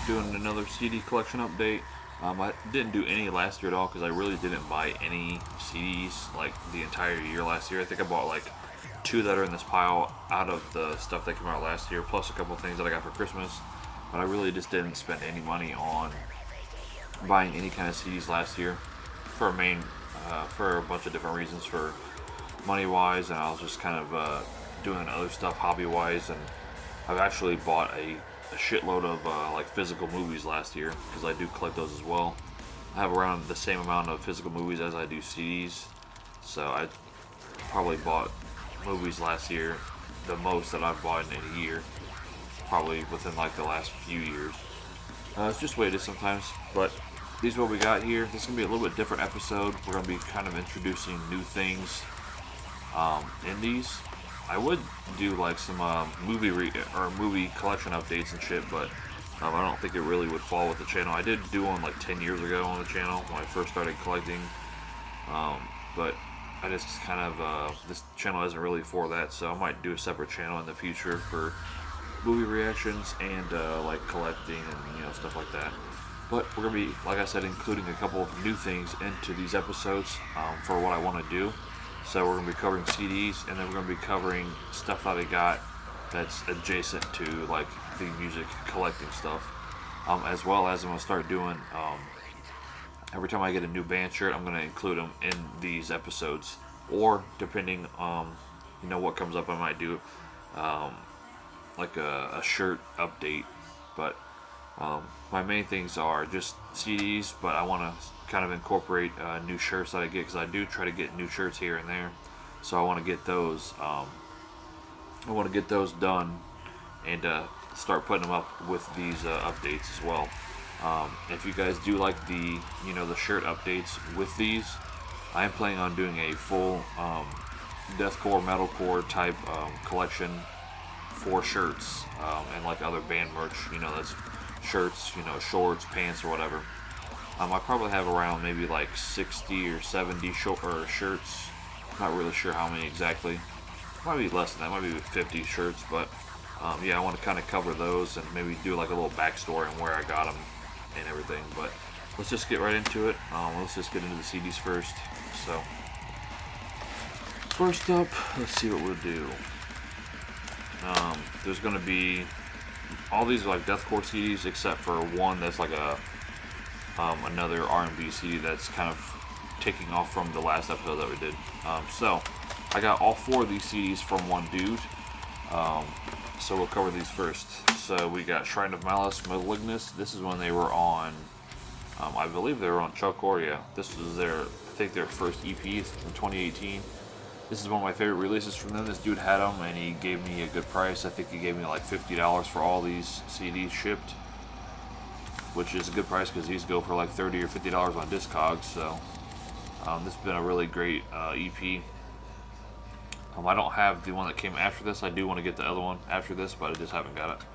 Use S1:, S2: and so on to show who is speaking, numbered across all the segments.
S1: doing another CD collection update. I didn't do any last year at all because I really didn't buy any CDs like the entire year last year. I think I bought like two that are in this pile out of the stuff that came out last year, plus a couple things that I got for Christmas. But I really just didn't spend any money on buying any kind of CDs last year for for a bunch of different reasons, for money wise, and I was just kind of doing other stuff hobby wise. And I've actually bought a shitload of like physical movies last year because I do collect those as well. I have around the same amount of physical movies as I do CDs, so I probably bought movies last year the most that I've bought in a year, probably within like the last few years. It's just the way it is sometimes, but these are what we got here. This is going to be a little bit different episode. We're going to be kind of introducing new things in these. I would do like some movie collection updates and shit, but I don't think it really would fall with the channel. I did do one like 10 years ago on the channel when I first started collecting, but I just kind of, this channel isn't really for that, so I might do a separate channel in the future for movie reactions and like collecting and stuff like that. But we're going to be, like I said, including a couple of new things into these episodes for what I want to do. So we're going to be covering CDs, and then we're going to be covering stuff that I got that's adjacent to like the music collecting stuff. As well as I'm going to start doing, every time I get a new band shirt, I'm going to include them in these episodes. Or depending what comes up, I might do like a shirt update. But my main things are just CDs, but I want to kind of incorporate new shirts that I get, because I do try to get new shirts here and there. So I want to get those. I want to get those done and start putting them up with these updates as well. If you guys do like the the shirt updates with these, I am planning on doing a full deathcore, metalcore type collection for shirts and like other band merch. That's shirts, shorts, pants, or whatever. I probably have around maybe like 60 or 70 shirts. Not really sure how many exactly. Might be less than that. Might be 50 shirts, but yeah, I want to kind of cover those and maybe do like a little backstory on where I got them and everything. But let's just get right into it. Let's just get into the CDs first. So first up, let's see what we'll do. There's going to be all these are like deathcore CDs except for one that's like another R&B CD that's kind of taking off from the last episode that we did. So I got all four of these CDs from one dude. So we'll cover these first. So we got Shrine of Malice, Malignance. This is when they were on, I believe they were on Metalcore. Yeah, this was I think their first EP from 2018. This is one of my favorite releases from them. This dude had them and he gave me a good price. I think he gave me like $50 for all these CDs shipped, which is a good price because these go for like $30 or $50 on Discogs. So this has been a really great EP. I don't have the one that came after this. I do want to get the other one after this, but I just haven't got it.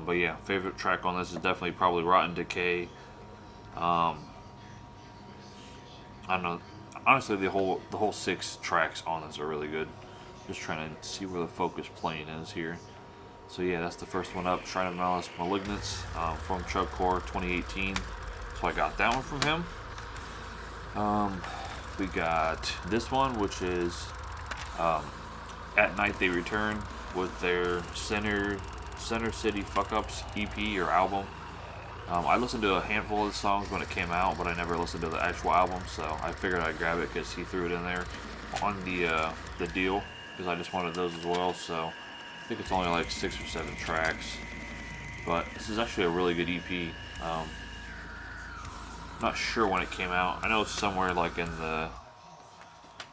S1: But yeah, favorite track on this is definitely probably Rotten Decay. I don't know. Honestly, the whole 6 tracks on this are really good. Just trying to see where the focus plane is here. So yeah, that's the first one up. Shrine of Malice, Malignance from Metalcore 2018. So I got that one from him. We got this one, which is At Night They Return, with their Center City Fuck Ups EP or album. I listened to a handful of the songs when it came out, but I never listened to the actual album, so I figured I'd grab it because he threw it in there on the deal, because I just wanted those as well. So I think it's only like 6 or 7 tracks, but this is actually a really good EP. Not sure when it came out. I know it's somewhere like in the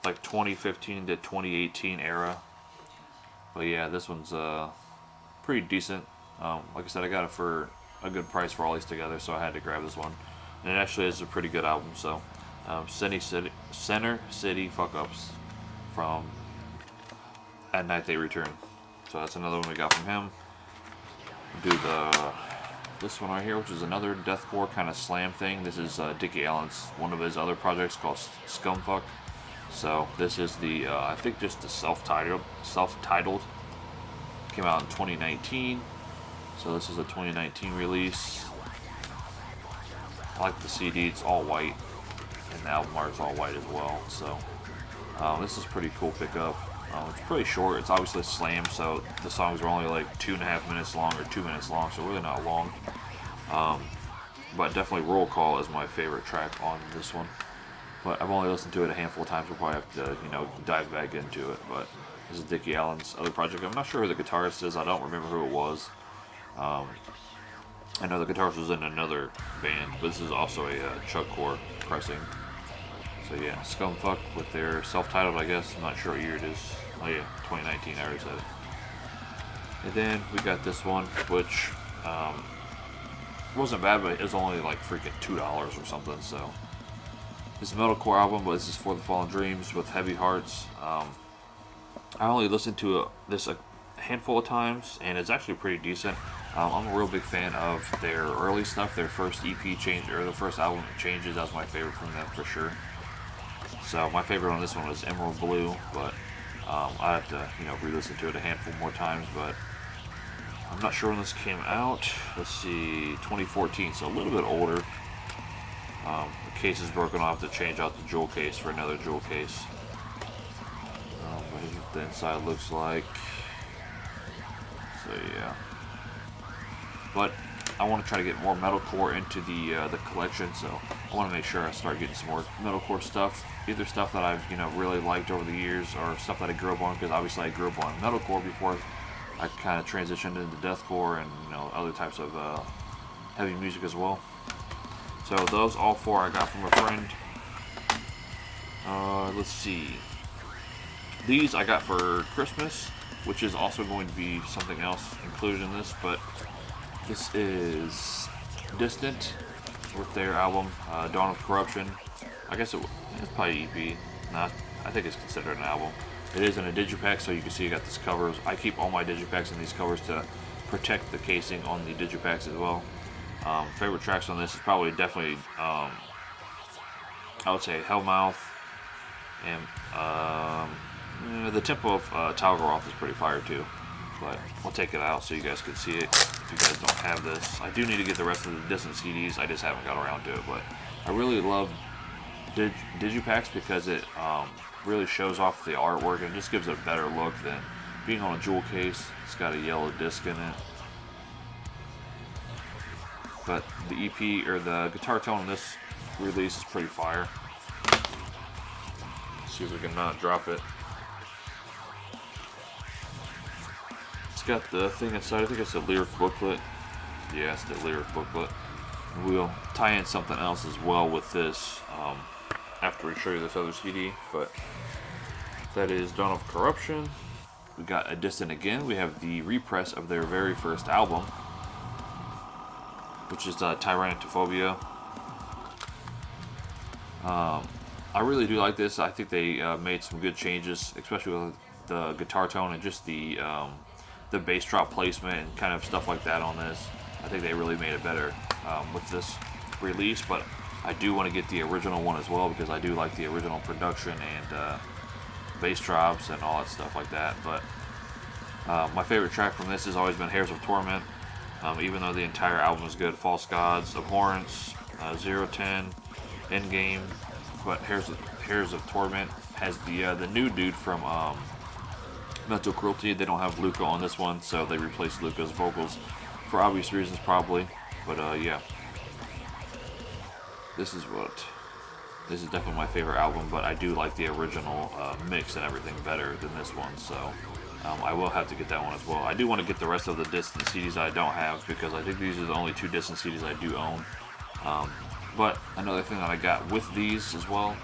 S1: 2015 to 2018 era. But yeah, this one's pretty decent. Like I said, I got it for a good price for all these together, so I had to grab this one. And it actually is a pretty good album. So Center City Fuck Ups from At Night They Return. So that's another one we got from him. Do this one right here, which is another deathcore kind of slam thing. This is Dickie Allen's one of his other projects called ScumFuck. So this is the I think just the self-titled. Came out in 2019. So this is a 2019 release. I like the CD, it's all white, and the album art is all white as well. So this is pretty cool pickup. It's pretty short. It's obviously a slam, so the songs are only like 2.5 minutes long or 2 minutes long, so really not long. But definitely Roll Call is my favorite track on this one. But I've only listened to it a handful of times. We'll probably have to, dive back into it. But this is Dickie Allen's other project. I'm not sure who the guitarist is. I don't remember who it was. I know the guitarist was in another band, but this is also a Chugcore pressing. So yeah, ScumFuck with their self-titled, I guess. I'm not sure what year it is. Oh yeah, 2019, I already said it. And then we got this one, which wasn't bad, but it was only like freaking $2 or something. So this is a metalcore album, but this is For the Fallen Dreams with Heavy Hearts. I only listened to this a handful of times, and it's actually pretty decent. I'm a real big fan of their early stuff. Their first EP change, or the first album Changes, that was my favorite from them for sure. So my favorite on this one was Emerald Blue, but I have to, re-listen to it a handful more times. But I'm not sure when this came out. Let's see, 2014, so a little bit older. The case is broken. I'll have to change out the jewel case for another jewel case. What the inside looks like. So yeah. But I want to try to get more metalcore into the collection, so I want to make sure I start getting some more metalcore stuff. Either stuff that I've really liked over the years, or stuff that I grew up on, because obviously I grew up on metalcore before I kind of transitioned into deathcore and other types of heavy music as well. So those all four I got from a friend. Let's see. These I got for Christmas, which is also going to be something else included in this, but this is Distant with their album Dawn of Corruption. I guess it's probably EP. Nah, I think it's considered an album. It is in a digipack, so you can see I got these covers. I keep all my digipacks in these covers to protect the casing on the digipacks as well. Favorite tracks on this is probably definitely, I would say Hellmouth, and the tempo of Talgaroth is pretty fire too. But I'll take it out so you guys can see it if you guys don't have this. I do need to get the rest of the Distant CDs. I just haven't got around to it, but I really love digipacks because it really shows off the artwork and just gives it a better look than being on a jewel case. It's got a yellow disc in it. But the EP, or the guitar tone in this release, is pretty fire. Let's see if we can not drop it. It's got the thing inside, I think it's a lyric booklet. Yeah, it's the lyric booklet. We'll tie in something else as well with this after we show you this other CD, but that is Dawn of Corruption. We got A Distant again. We have the repress of their very first album, which is Tyranntophia. I really do like this. I think they made some good changes, especially with the guitar tone and just the bass drop placement and kind of stuff like that on this. I think they really made it better with this release, but I do want to get the original one as well because I do like the original production and bass drops and all that stuff like that. But my favorite track from this has always been Hairs of Torment. Even though the entire album is good, False Gods, Abhorrence, 010, Endgame, but Hairs of Torment has the new dude from Mental Cruelty. They don't have Luca on this one, so they replaced Luca's vocals for obvious reasons probably, but yeah. This is definitely my favorite album, but I do like the original mix and everything better than this one, so I will have to get that one as well. I do want to get the rest of the Distant CDs I don't have because I think these are the only two Distant CDs I do own. But another thing that I got with these as well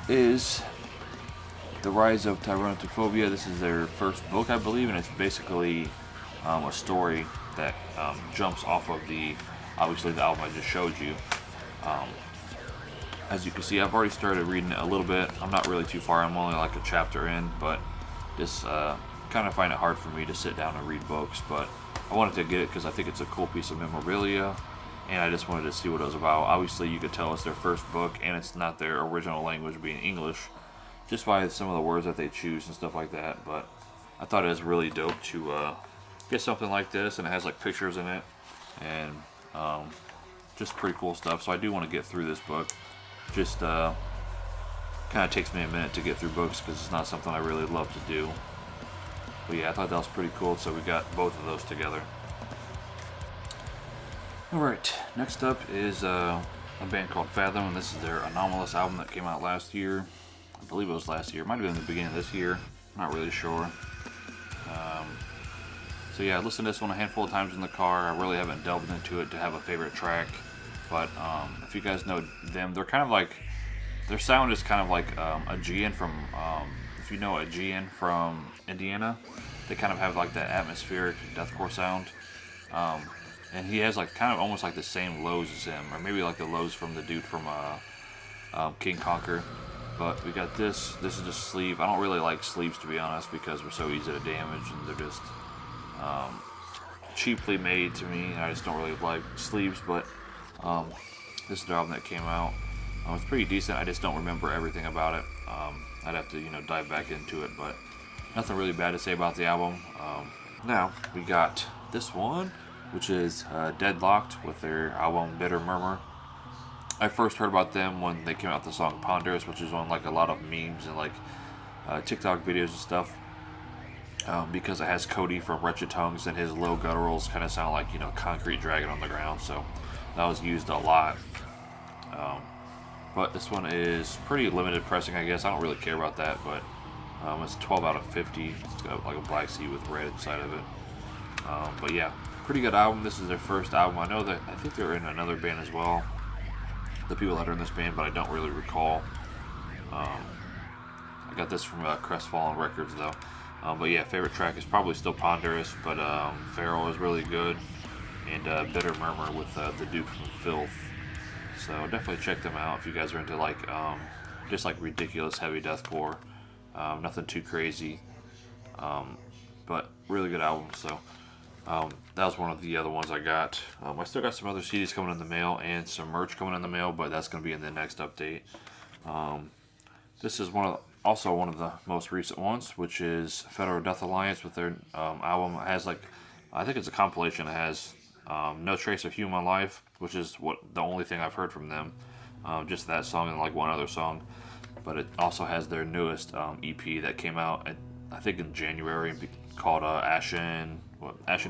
S1: is The Rise of Tyranntophia. This is their first book, I believe, and it's basically a story that jumps off of obviously the album I just showed you. As you can see, I've already started reading it a little bit. I'm not really too far. I'm only like a chapter in, but just kind of find it hard for me to sit down and read books. But I wanted to get it because I think it's a cool piece of memorabilia, and I just wanted to see what it was about. Obviously, you could tell it's their first book, and it's not their original language being English. just by some of the words that they choose and stuff like that. But I thought it was really dope to get something like this, and it has like pictures in it, and just pretty cool stuff. So I do want to get through this book. Just kind of takes me a minute to get through books because it's not something I really love to do. But yeah, I thought that was pretty cool, so we got both of those together. Alright, next up is a band called Fathom, and this is their Anomalous album that came out last year. I believe it was last year. It might have been the beginning of this year. I'm not really sure. So yeah, I listened to this one a handful of times in the car. I really haven't delved into it to have a favorite track. But if you guys know them, they're kind of like, their sound is kind of like a GN from, if you know a GN from Indiana, they kind of have like that atmospheric deathcore sound. And he has like kind of almost like the same lows as him, or maybe like the lows from the dude from King Conquer. But we got this. This is just sleeve. I don't really like sleeves, to be honest, because they're so easy to damage and they're just cheaply made to me. I just don't really like sleeves. But this is the album that came out. It's pretty decent. I just don't remember everything about it. I'd have to dive back into it, but nothing really bad to say about the album. Now we got this one, which is Deadlocked with their album Bitter Murmur. I first heard about them when they came out with the song Ponderous, which is on like a lot of memes and like TikTok videos and stuff, because it has Cody from Wretched Tongues, and his low gutturals kind of sound like concrete dragging on the ground, so that was used a lot. But this one is pretty limited pressing, I guess. I don't really care about that, but it's 12 out of 50. It's got like a black sea with red inside of it. But yeah, pretty good album. This is their first album. I know that I think they're in another band as well, the people that are in this band, but I don't really recall. I got this from Crestfallen Records though. But yeah, favorite track is probably still Ponderous, but Feral is really good, and Bitter Murmur with the dude from Filth. So definitely check them out if you guys are into like just like ridiculous heavy deathcore. Nothing too crazy, but really good album. So that was one of the other ones I got. I still got some other CDs coming in the mail and some merch coming in the mail, but that's going to be in the next update. This is also one of the most recent ones, which is Federal Death Alliance with their album. It has like, I think it's a compilation. It has No Trace of Human Life, which is the only thing I've heard from them. Just that song and like one other song. But it also has their newest EP that came out, I think in January, called Ashen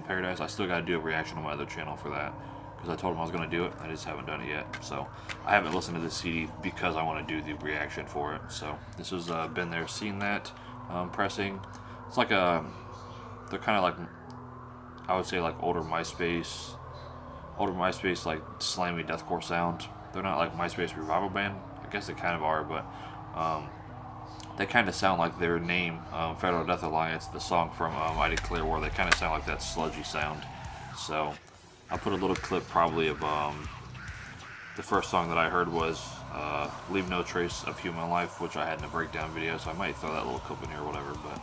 S1: Paradise. I still got to do a reaction on my other channel for that, because I told them I was going to do it. I just haven't done it yet. So I haven't listened to this CD because I want to do the reaction for it. So this has been there, seen that pressing. It's like they're kind of like, I would say like older MySpace like slammy deathcore sound. They're not like MySpace revival band. I guess they kind of are, but they kind of sound like their name, Federal Death Alliance, the song from I Declare War. They kind of sound like that sludgy sound. So I'll put a little clip probably of the first song that I heard was Leave No Trace of Human Life, which I had in a breakdown video, so I might throw that little clip in here or whatever. But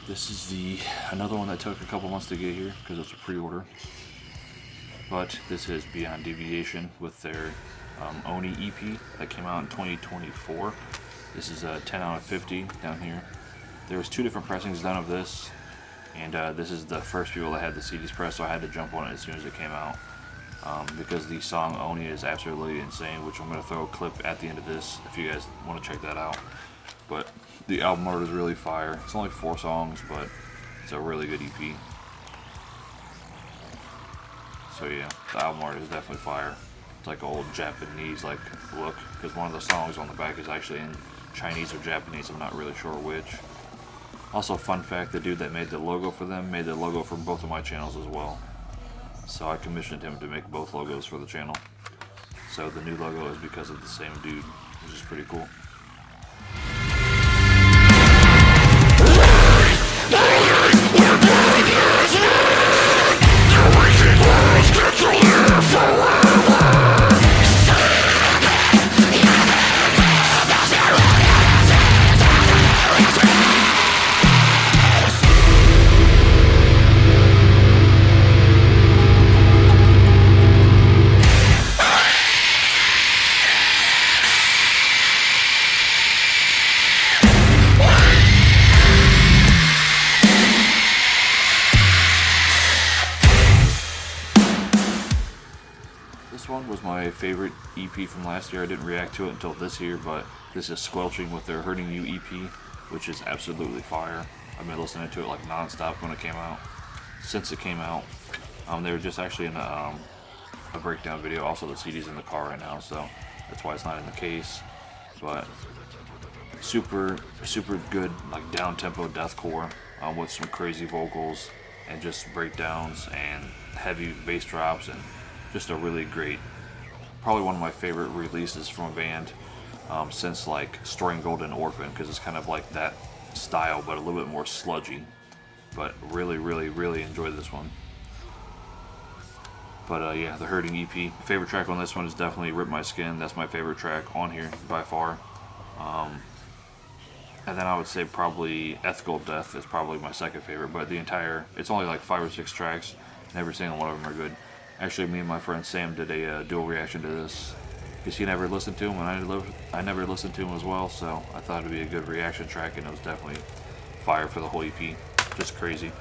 S1: this is another one that took a couple months to get here because it's a pre-order. But this is Beyond Deviation with their Oni EP that came out in 2024. This is a 10 out of 50 down here. There was 2 different pressings done of this, and this is the first people that had the CDs pressed, so I had to jump on it as soon as it came out, because the song Oni is absolutely insane, which I'm going to throw a clip at the end of this if you guys want to check that out. But the album art is really fire. It's only 4 songs, but it's a really good EP. So yeah, the album art is definitely fire. It's like an old Japanese like look, because one of the songs on the back is actually in Chinese or Japanese. I'm not really sure which. Also, fun fact, the dude that made the logo for them made the logo for both of my channels as well. So I commissioned him to make both logos for the channel. So the new logo is because of the same dude, which is pretty cool. This one was my favorite EP from last year. I didn't react to it until this year, but this is Squelching with their Hurting You EP, which is absolutely fire. I've been listening to it like non-stop when it came out. Since it came out, they were just actually in a breakdown video. Also, the CD's in the car right now, so that's why it's not in the case. But super good, like down-tempo deathcore with some crazy vocals and just breakdowns and heavy bass drops, and just a really great, probably one of my favorite releases from a band since like Strangled and Orphan, because it's kind of like that style but a little bit more sludgy. But really enjoyed this one. But yeah, the Hurting EP. Favorite track on this one is definitely Rip My Skin. That's my favorite track on here by far. And then I would say probably Ethical Death is probably my second favorite, but the entire, it's only like 5 or 6 tracks, and every single one of them are good. Actually, me and my friend Sam did a dual reaction to this, because he never listened to him, and I never listened to him as well, so I thought it would be a good reaction track, and it was definitely fire for the whole EP. Just crazy.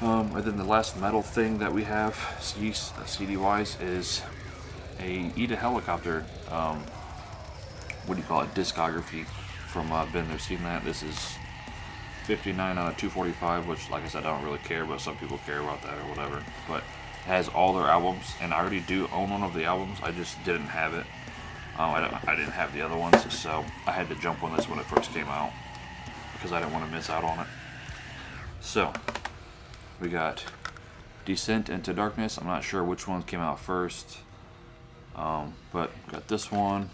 S1: And then the last metal thing that we have, CD-wise, is a A Helicopter, what do you call it, discography from Been There, Seen That. This is 59 out of 245, which, like I said, I don't really care, but some people care about that or whatever. But it has all their albums, and I already do own one of the albums, I just didn't have it. I didn't have the other ones, so I had to jump on this when it first came out, because I didn't want to miss out on it. So, we got Descent into Darkness. I'm not sure which one came out first, but got this one.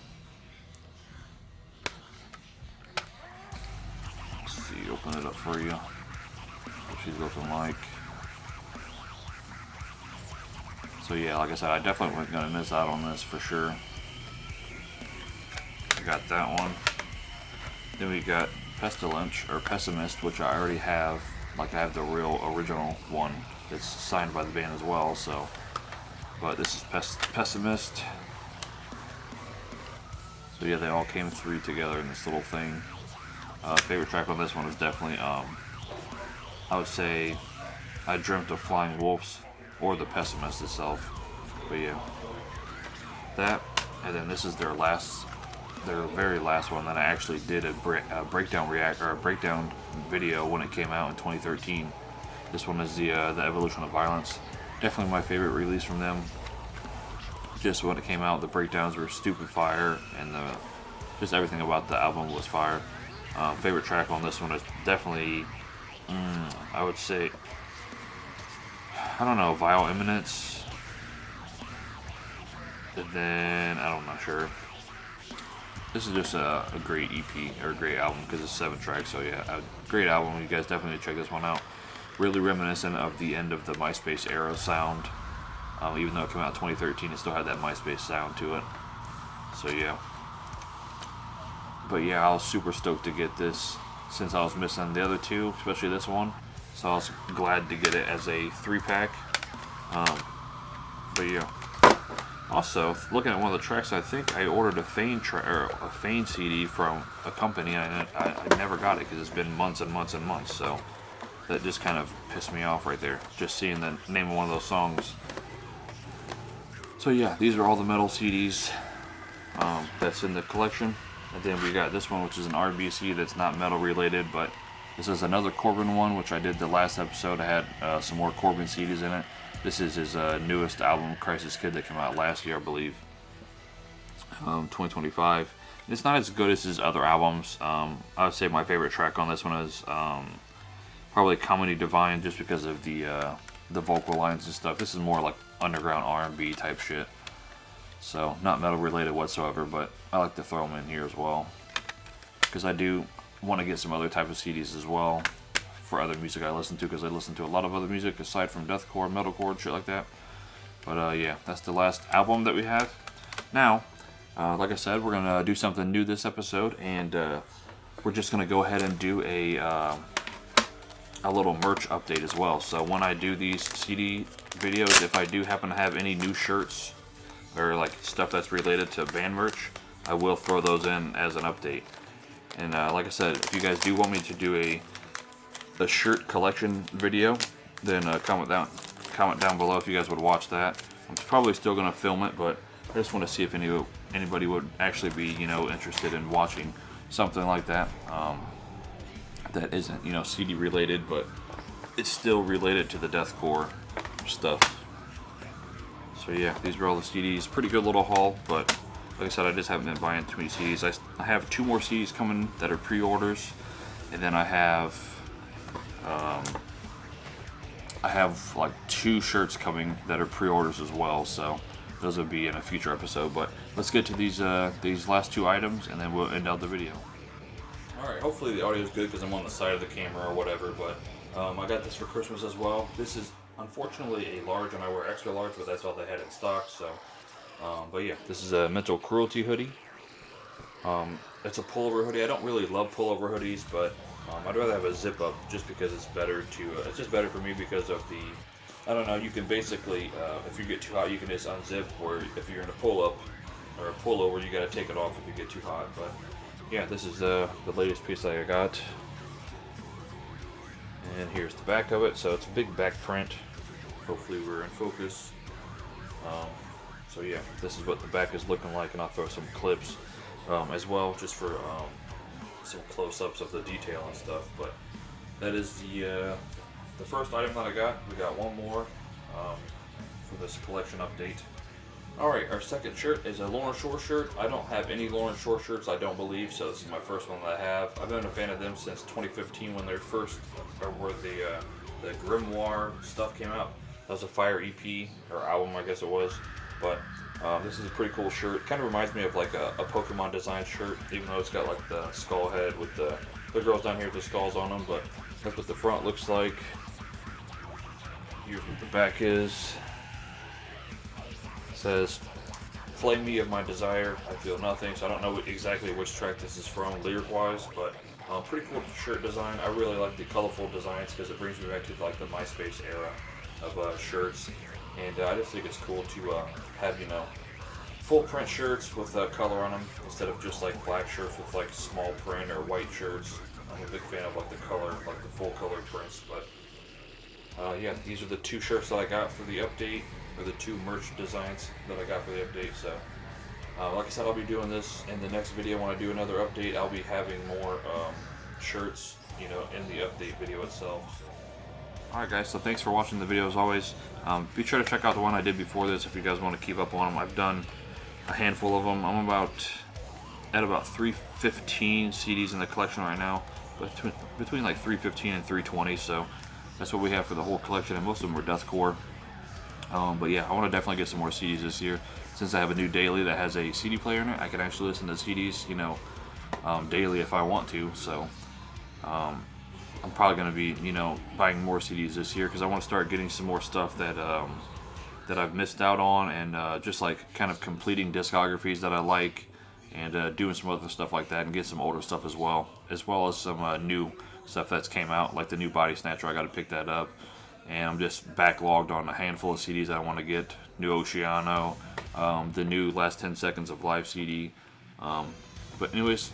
S1: Let's see, open it up for you. What she's looking like. So yeah, like I said, I definitely wasn't going to miss out on this for sure. I got that one. Then we got Pestilence, or Pessimist, which I already have. Like, I have the real original one that's signed by the band as well, so. But this is Pessimist. So yeah, they all came through together in this little thing. Favorite track on this one is definitely, I would say, I Dreamt of Flying Wolves, or the Pessimist itself. But yeah, that, and then this is their very last one that I actually did a breakdown video when it came out in 2013. This one is the Evolution of Violence. Definitely my favorite release from them. Just when it came out, the breakdowns were stupid fire, and just everything about the album was fire. Favorite track on this one is definitely, I would say, I don't know, Vile Imminence. And then, I'm not sure. This is just a great EP, or a great album, because it's 7 tracks, so yeah, a great album. You guys definitely check this one out. Really reminiscent of the end of the MySpace era sound. Even though it came out in 2013, it still had that MySpace sound to it. So yeah. But yeah, I was super stoked to get this, since I was missing the other 2, especially this one. So I was glad to get it as a 3-pack. But yeah. Also, looking at one of the tracks, I think I ordered a Fane CD from a company, and I never got it because it's been months and months and months. So that just kind of pissed me off right there, just seeing the name of one of those songs. So yeah, these are all the metal CDs that's in the collection. And then we got this one, which is an RBC that's not metal related, but this is another Corbin one, which I did the last episode. I had some more Corbin CDs in it. This is his newest album, Crisis Kid, that came out last year, I believe, 2025. It's not as good as his other albums. I would say my favorite track on this one is probably Comedy Divine, just because of the the vocal lines and stuff. This is more like underground R&B type shit. So not metal related whatsoever, but I like to throw them in here as well. Because I do want to get some other type of CDs as well for other music I listen to, because I listen to a lot of other music aside from deathcore, metalcore, and shit like that. But yeah, that's the last album that we have. Now, like I said, we're gonna do something new this episode, and we're just gonna go ahead and do a little merch update as well. So when I do these CD videos, if I do happen to have any new shirts or like stuff that's related to band merch, I will throw those in as an update. And like I said, if you guys do want me to do a shirt collection video, then comment down below if you guys would watch that. I'm probably still gonna film it, but I just want to see if anybody would actually be, you know, interested in watching something like that. That isn't, you know, CD related, but it's still related to the deathcore stuff. So yeah, these are all the CDs. Pretty good little haul, but like I said, I just haven't been buying too many CDs. I have 2 more CDs coming that are pre-orders, and then I have like 2 shirts coming that are pre-orders as well. So those will be in a future episode. But let's get to these last 2 items, and then we'll end out the video. Alright, hopefully the audio is good because I'm on the side of the camera or whatever, but I got this for Christmas as well. This is unfortunately a large, and I wear extra large, but that's all they had in stock. So, but yeah, this is a Mental Cruelty hoodie. It's a pullover hoodie. I don't really love pullover hoodies, but I'd rather have a zip up just because it's better to, it's just better for me because of the, I don't know, you can basically, if you get too hot, you can just unzip, or if you're in a pull-up or a pullover, you gotta take it off if you get too hot. But yeah, this is the latest piece that I got. And here's the back of it. So it's a big back print. Hopefully we're in focus. So yeah, this is what the back is looking like, and I'll throw some clips as well, just for some close-ups of the detail and stuff. But that is the first item that I got. We got one more for this collection update. Alright, our second shirt is a Lorna Shore shirt. I don't have any Lorna Shore shirts, I don't believe, so this is my first one that I have. I've been a fan of them since 2015 when their first, or where the Grimoire stuff came out. That was a Fire EP, or album I guess it was. But this is a pretty cool shirt. Kind of reminds me of like a Pokemon design shirt, even though it's got like the skull head with the girls down here with the skulls on them. But that's what the front looks like. Here's what the back is. It says, "Flame me of my desire, I feel nothing." So I don't know exactly which track this is from lyric-wise, but pretty cool shirt design. I really like the colorful designs because it brings me back to like the MySpace era of shirts. And I just think it's cool to have, you know, full print shirts with color on them instead of just like black shirts with like small print or white shirts. I'm a big fan of like the color, like the full color prints. But yeah, these are the 2 shirts that I got for the update, or the 2 merch designs that I got for the update. So like I said, I'll be doing this in the next video. When I do another update, I'll be having more shirts, you know, in the update video itself. Alright guys, so thanks for watching the video as always. Be sure to check out the one I did before this if you guys want to keep up on them. I've done a handful of them. I'm at about 315 CDs in the collection right now, but between like 315 and 320, so that's what we have for the whole collection, and most of them are deathcore. But yeah, I want to definitely get some more CDs this year. Since I have a new daily that has a CD player in it, I can actually listen to CDs, you know, daily if I want to. So I'm probably going to be, you know, buying more CDs this year because I want to start getting some more stuff that that I've missed out on, and just like kind of completing discographies that I like, and doing some other stuff like that, and get some older stuff as well as some new stuff that's came out, like the new Body Snatcher. I got to pick that up, and I'm just backlogged on a handful of CDs that I want to get. New Oceano, the new Last 10 Seconds of Live CD. But anyways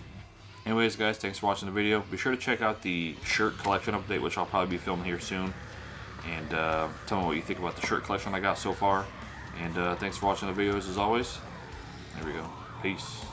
S1: guys, thanks for watching the video. Be sure to check out the shirt collection update, which I'll probably be filming here soon, and tell me what you think about the shirt collection I got so far. And thanks for watching the videos as always. There we go. Peace.